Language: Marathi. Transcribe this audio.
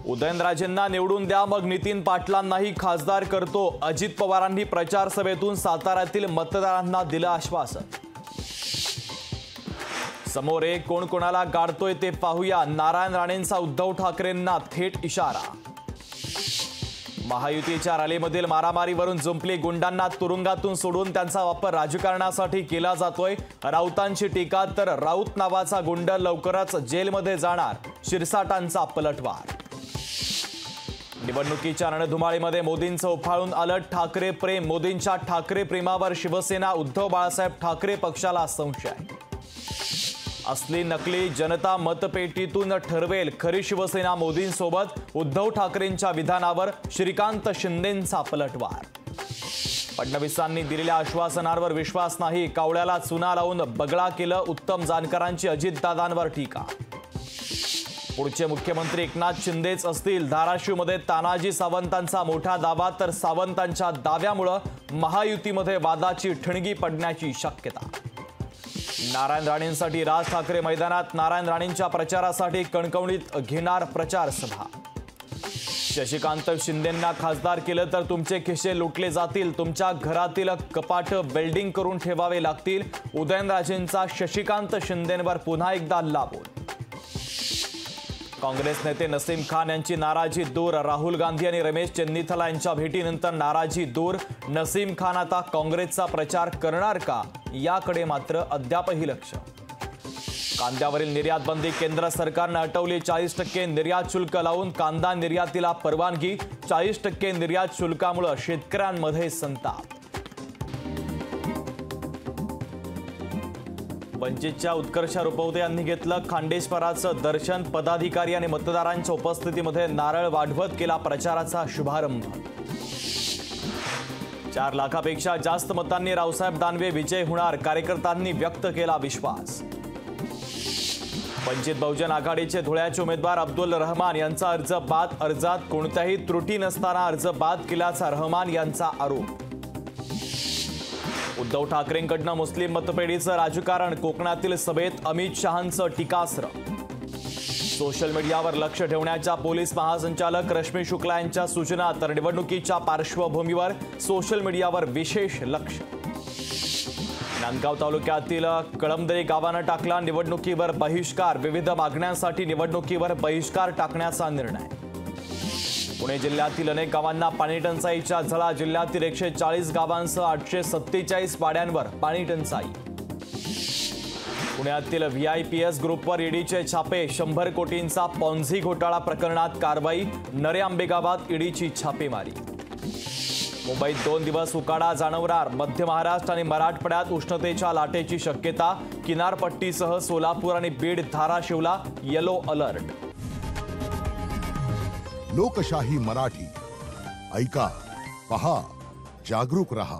उदयनराजेंना निवडून द्या, मग नितीन पाटलांनाही खासदार करतो. अजित पवारांनी प्रचार सभेतून साताऱ्यातील मतदारांना दिलं आश्वासन. समोर कोण कोणाला गाडतोय ते पाहूया. नारायण राणेंचा उद्धव ठाकरेंना थेट इशारा. महायुतीच्या रॅलीमधील मारामारीवरून जुंपली. गुंडांना तुरुंगातून सोडून त्यांचा वापर राजकारणासाठी केला जातोय. राऊतांची टीका. तर राऊत नावाचा गुंड लवकरच जेलमध्ये जाणार. शिरसाटांचा पलटवार. निवडणुकीच्या रणधुमाळीमध्ये मोदींचं उफाळून आलं ठाकरे प्रेम. मोदींच्या ठाकरे प्रेमावर शिवसेना. उद्धव बाळासाहेब ठाकरे पक्षाला संशय. असली नकली जनता मतपेटीतून ठरवेल. खरी शिवसेना मोदींसोबत. उद्धव ठाकरेंच्या विधानावर श्रीकांत शिंदेंचा पलटवार. फडणवीसांनी दिलेल्या आश्वासनांवर विश्वास नाही. कावळ्याला चुना लावून बगळा केलं. उत्तम जानकरांची अजितदादांवर टीका. पुढचे मुख्यमंत्री एकनाथ शिंदेच असतील. धाराशिवमध्ये तानाजी सावंतांचा मोठा दावा. तर सावंतांच्या दाव्यामुळे महायुतीमध्ये वादाची ठिणगी पडण्याची शक्यता. नारायण राणेंसाठी राज ठाकरे मैदानात. नारायण राणेंच्या प्रचारासाठी कणकवलीत घेणार प्रचार सभा. शशिकांत शिंदेंना खासदार केलं तर तुमचे खिसे लुटले जातील. तुमच्या घरातील कपाट वेल्डिंग करून ठेवावे लागतील. उदयनराजेंचा शशिकांत शिंदेंवर पुन्हा एकदा लाभून. काँग्रेस नेते नसीम खान यांची नाराजी दूर. राहुल गांधी आणि रमेश चेन्नीथला यांच्या भेटीनंतर नाराजी दूर. नसीम खान आता काँग्रेसचा प्रचार करणार का, याकडे मात्र अद्यापही लक्ष. कांद्यावरील निर्यात बंदी. केंद्र सरकारने हटवली. 40% निर्यात शुल्क लावून कांदा निर्यातीला परवानगी. 40% निर्यात शुल्कामुळे शेतकऱ्यांमध्ये संताप. वंचितच्या उत्कर्ष रुपवते यांनी घेतलं खांडेश्वराचं दर्शन. पदाधिकारी आणि मतदारांच्या उपस्थितीमध्ये नारळ वाढवत केला प्रचाराचा शुभारंभ. 4 लाखापेक्षा जास्त मतांनी रावसाहेब दानवे विजय होणार. कार्यकर्त्यांनी व्यक्त केला विश्वास. वंचित बहुजन आघाडीचे धुळ्याचे उमेदवार अब्दुल रहमान यांचा अर्ज बाद. अर्जात कोणत्याही त्रुटी नसताना अर्ज बाद केल्याचा रहमान यांचा आरोप. उद्धव ठाकरेंकडून मुस्लिम मतपेढीचं राजकारण. कोकणातील सभेत अमित शहांचं टीकास्त्र. सोशल मीडियावर लक्ष ठेवण्याच्या पोलीस महासंचालक रश्मी शुक्ला यांच्या सूचना. तर निवडणुकीच्या पार्श्वभूमीवर सोशल मीडियावर विशेष लक्ष. नांदगाव तालुक्यातील कळमदरी गावानं टाकला निवडणुकीवर बहिष्कार. विविध मागण्यांसाठी निवडणुकीवर बहिष्कार टाकण्याचा निर्णय. पुणे जिल्ह्यातील अनेक गावांना पाणी टंचाईच्या झळा. जिल्ह्यातील 140 गावांसह 847 वाड्यांवर पाणी टंचाई. पुण्यातील व्हीआयपीएस ग्रुपवर ईडीचे छापे. 100 कोटींचा पॉन्झी घोटाळा प्रकरणात कारवाई. नरे आंबे गावात ईडीची छापेमारी. मुंबईत 2 दिवस उकाडा जाणवणार. मध्य महाराष्ट्र आणि मराठवाड्यात उष्णतेच्या लाटेची शक्यता. किनारपट्टीसह सोलापूर आणि बीड धाराशिवला येलो अलर्ट. लोकशाही मराठी ऐका, पहा, जागरूक रहा.